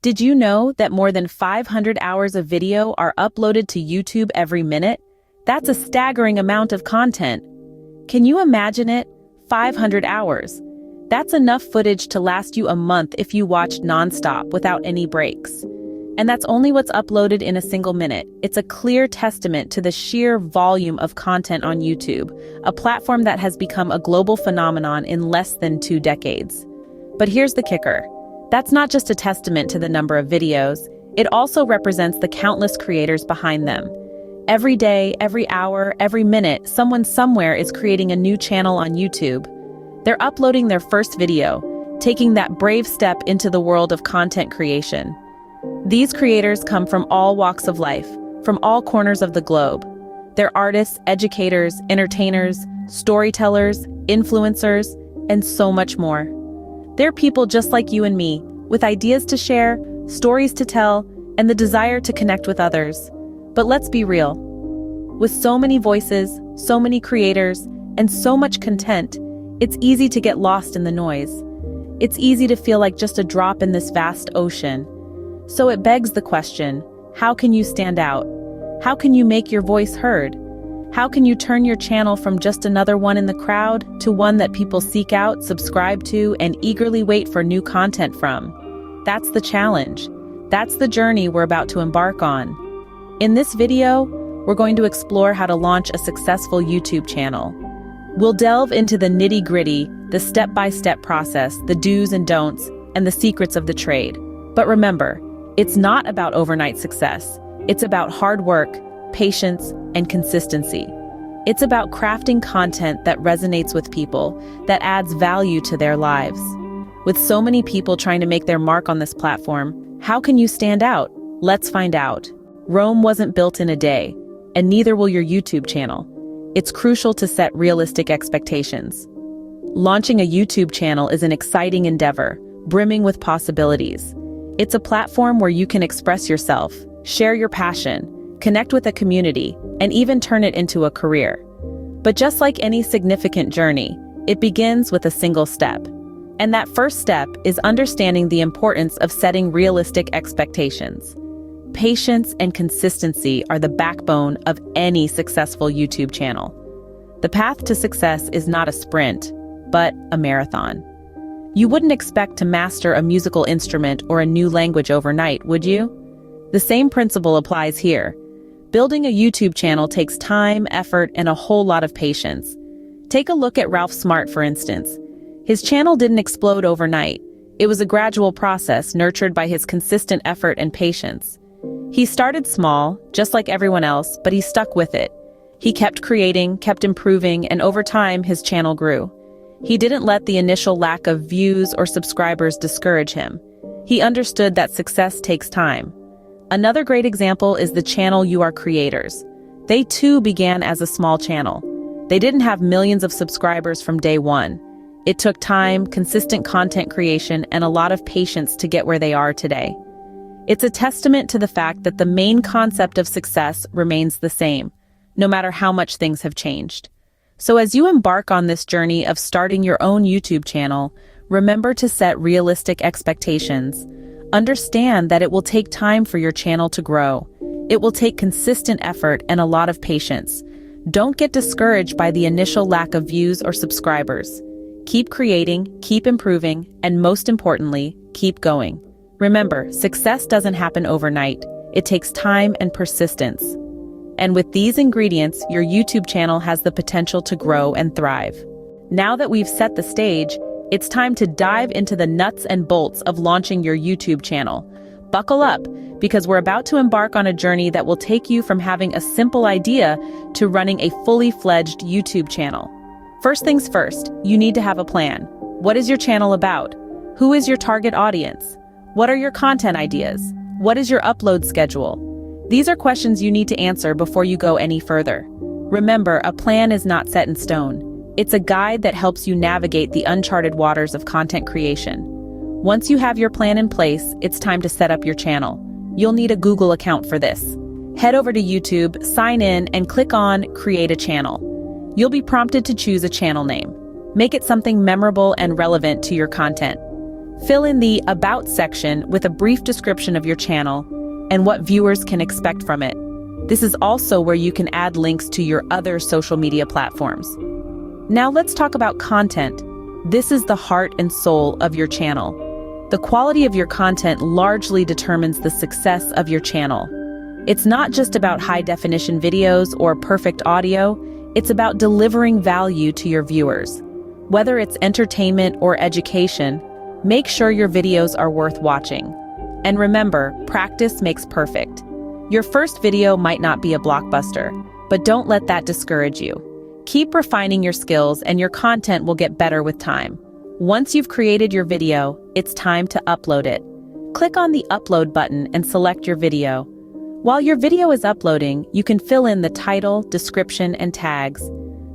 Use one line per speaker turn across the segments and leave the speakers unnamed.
Did you know that more than 500 hours of video are uploaded to YouTube every minute? That's a staggering amount of content. Can you imagine it? 500 hours. That's enough footage to last you a month if you watched nonstop without any breaks. And that's only what's uploaded in a single minute. It's a clear testament to the sheer volume of content on YouTube, a platform that has become a global phenomenon in less than 2 decades. But here's the kicker. That's not just a testament to the number of videos, it also represents the countless creators behind them. Every day, every hour, every minute, someone somewhere is creating a new channel on YouTube. They're uploading their first video, taking that brave step into the world of content creation. These creators come from all walks of life, from all corners of the globe. They're artists, educators, entertainers, storytellers, influencers, and so much more. They're people just like you and me, with ideas to share, stories to tell, and the desire to connect with others. But let's be real. With so many voices, so many creators, and so much content, it's easy to get lost in the noise. It's easy to feel like just a drop in this vast ocean. So it begs the question, how can you stand out? How can you make your voice heard? How can you turn your channel from just another one in the crowd to one that people seek out, subscribe to, and eagerly wait for new content from? That's the challenge. That's the journey we're about to embark on. In this video, we're going to explore how to launch a successful YouTube channel. We'll delve into the nitty-gritty, the step-by-step process, the do's and don'ts, and the secrets of the trade. But remember, it's not about overnight success. It's about hard work, patience, and consistency. It's about crafting content that resonates with people, that adds value to their lives. With so many people trying to make their mark on this platform, how can you stand out? Let's find out. Rome wasn't built in a day, and neither will your YouTube channel. It's crucial to set realistic expectations. Launching a YouTube channel is an exciting endeavor, brimming with possibilities. It's a platform where you can express yourself, share your passion, connect with a community, and even turn it into a career. But just like any significant journey, it begins with a single step. And that first step is understanding the importance of setting realistic expectations. Patience and consistency are the backbone of any successful YouTube channel. The path to success is not a sprint, but a marathon. You wouldn't expect to master a musical instrument or a new language overnight, would you? The same principle applies here. Building a YouTube channel takes time, effort, and a whole lot of patience. Take a look at Ralph Smart, for instance. His channel didn't explode overnight. It was a gradual process nurtured by his consistent effort and patience. He started small, just like everyone else, but he stuck with it. He kept creating, kept improving, and over time his channel grew. He didn't let the initial lack of views or subscribers discourage him. He understood that success takes time. Another great example is the channel You Are Creators. They too began as a small channel. They didn't have millions of subscribers from day one. It took time, consistent content creation, and a lot of patience to get where they are today. It's a testament to the fact that the main concept of success remains the same, no matter how much things have changed. So as you embark on this journey of starting your own YouTube channel, remember to set realistic expectations. Understand that it will take time for your channel to grow. It will take consistent effort and a lot of patience. Don't get discouraged by the initial lack of views or subscribers. Keep creating, keep improving, and most importantly, keep going. Remember, success doesn't happen overnight. It takes time and persistence. And with these ingredients, your YouTube channel has the potential to grow and thrive. Now that we've set the stage, it's time to dive into the nuts and bolts of launching your YouTube channel. Buckle up, because we're about to embark on a journey that will take you from having a simple idea to running a fully fledged YouTube channel. First things first, you need to have a plan. What is your channel about? Who is your target audience? What are your content ideas? What is your upload schedule? These are questions you need to answer before you go any further. Remember, a plan is not set in stone. It's a guide that helps you navigate the uncharted waters of content creation. Once you have your plan in place, it's time to set up your channel. You'll need a Google account for this. Head over to YouTube, sign in, and click on Create a Channel. You'll be prompted to choose a channel name. Make it something memorable and relevant to your content. Fill in the About section with a brief description of your channel and what viewers can expect from it. This is also where you can add links to your other social media platforms. Now let's talk about content. This is the heart and soul of your channel. The quality of your content largely determines the success of your channel. It's not just about high-definition videos or perfect audio, it's about delivering value to your viewers. Whether it's entertainment or education, make sure your videos are worth watching. And remember, practice makes perfect. Your first video might not be a blockbuster, but don't let that discourage you. Keep refining your skills and your content will get better with time. Once you've created your video, it's time to upload it. Click on the Upload button and select your video. While your video is uploading, you can fill in the title, description, and tags.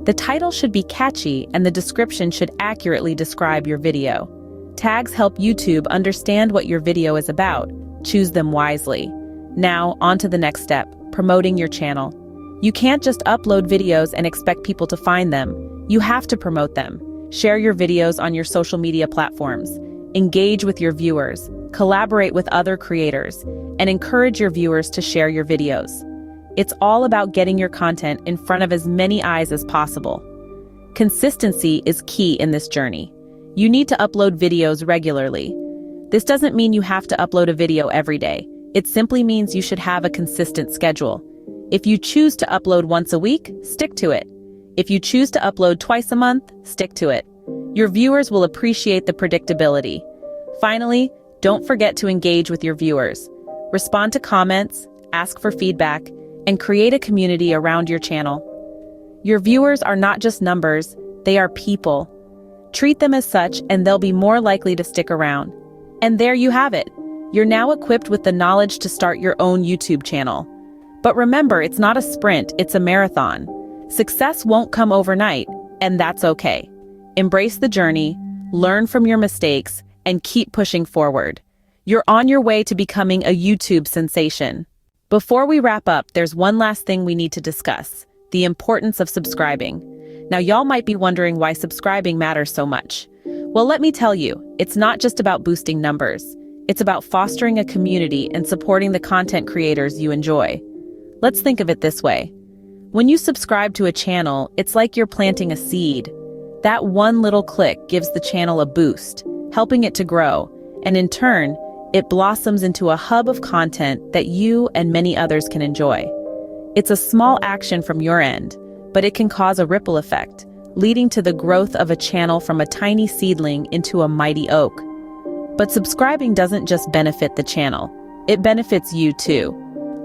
The title should be catchy and the description should accurately describe your video. Tags help YouTube understand what your video is about. Choose them wisely. Now, on to the next step, promoting your channel. You can't just upload videos and expect people to find them. You have to promote them. Share your videos on your social media platforms. Engage with your viewers. Collaborate with other creators. And encourage your viewers to share your videos. It's all about getting your content in front of as many eyes as possible. Consistency is key in this journey. You need to upload videos regularly. This doesn't mean you have to upload a video every day. It simply means you should have a consistent schedule. If you choose to upload once a week, stick to it. If you choose to upload twice a month, stick to it. Your viewers will appreciate the predictability. Finally, don't forget to engage with your viewers. Respond to comments, ask for feedback, and create a community around your channel. Your viewers are not just numbers, they are people. Treat them as such and they'll be more likely to stick around. And there you have it. You're now equipped with the knowledge to start your own YouTube channel. But remember, it's not a sprint, it's a marathon. Success won't come overnight, and that's okay. Embrace the journey, learn from your mistakes, and keep pushing forward. You're on your way to becoming a YouTube sensation. Before we wrap up, there's one last thing we need to discuss: the importance of subscribing. Now, y'all might be wondering why subscribing matters so much. Well, let me tell you, it's not just about boosting numbers. It's about fostering a community and supporting the content creators you enjoy. Let's think of it this way. When you subscribe to a channel, it's like you're planting a seed. That one little click gives the channel a boost, helping it to grow, and in turn, it blossoms into a hub of content that you and many others can enjoy. It's a small action from your end, but it can cause a ripple effect, leading to the growth of a channel from a tiny seedling into a mighty oak. But subscribing doesn't just benefit the channel, it benefits you too.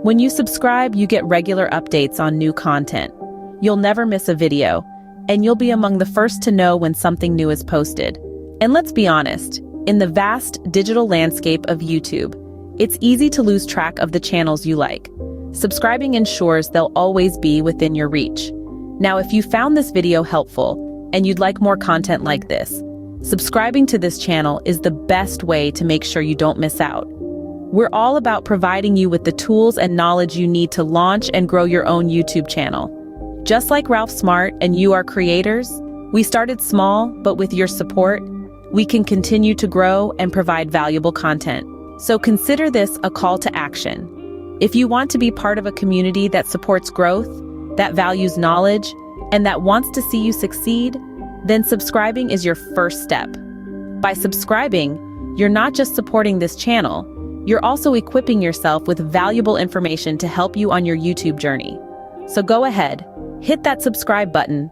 When you subscribe, you get regular updates on new content. You'll never miss a video, and you'll be among the first to know when something new is posted. And let's be honest, in the vast digital landscape of YouTube, it's easy to lose track of the channels you like. Subscribing ensures they'll always be within your reach. Now, if you found this video helpful and you'd like more content like this, subscribing to this channel is the best way to make sure you don't miss out. We're all about providing you with the tools and knowledge you need to launch and grow your own YouTube channel. Just like Ralph Smart and You Are Creators, we started small, but with your support, we can continue to grow and provide valuable content. So consider this a call to action. If you want to be part of a community that supports growth, that values knowledge, and that wants to see you succeed, then subscribing is your first step. By subscribing, you're not just supporting this channel, you're also equipping yourself with valuable information to help you on your YouTube journey. So go ahead, hit that subscribe button